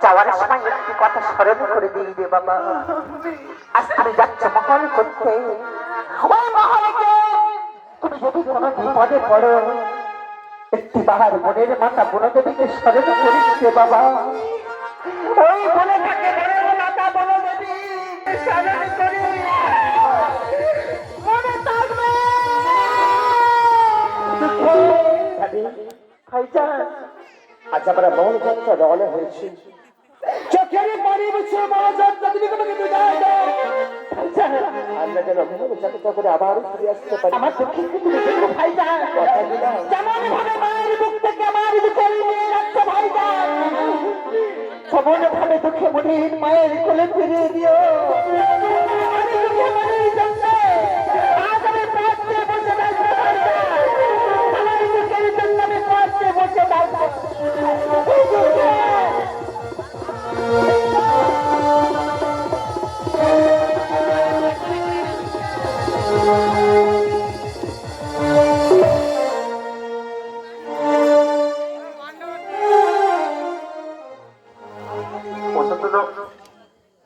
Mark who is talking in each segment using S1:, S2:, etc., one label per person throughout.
S1: যাওয়ার সময় একটি কথা স্মরণ করে দিয়ে দে বাবা। আজ তুমি যাচ্ছ মহল করতে, ওই মহলকে তুমি যদি কোনো বিপদে পড়ো একটি বাবার বোনের মাতা বনদেবীকে স্মরণ করিস দে বাবা। ওই বনেটাকে বনের মাতা বনদেবী স্মরণ করি মনে থাকবে। ভাইজান, আজ আমরা মহল যাত্রা রওনা হয়েছি। চোখের পানি মুছে মহল যাত্রা তুমি কোনোকে বিদায় দাও। আমরা যেন মহল যাত্রা করে আবার ফিরে আসতে পারি। আমার চোখে তুমি দেখো ভাইজান, যেমন ভাবে মায়ের বুক থেকে আমার বুকে নিয়ে যাচ্ছ ভাইজান, তেমন ভাবে দুঃখে মনির মায়ের কোলে ফিরিয়ে দিও। আমি দুঃখে মনির জন্য আজ আমি পথে বসে থাকবো ভাইজান। আমার দুঃখের জন্য আমি পথে বসে থাকবো।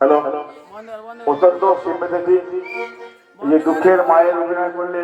S2: হ্যালো, অত্যন্ত সিম্পেথেটিক, এই যে দুঃখের মায়ের অভিনয় করলে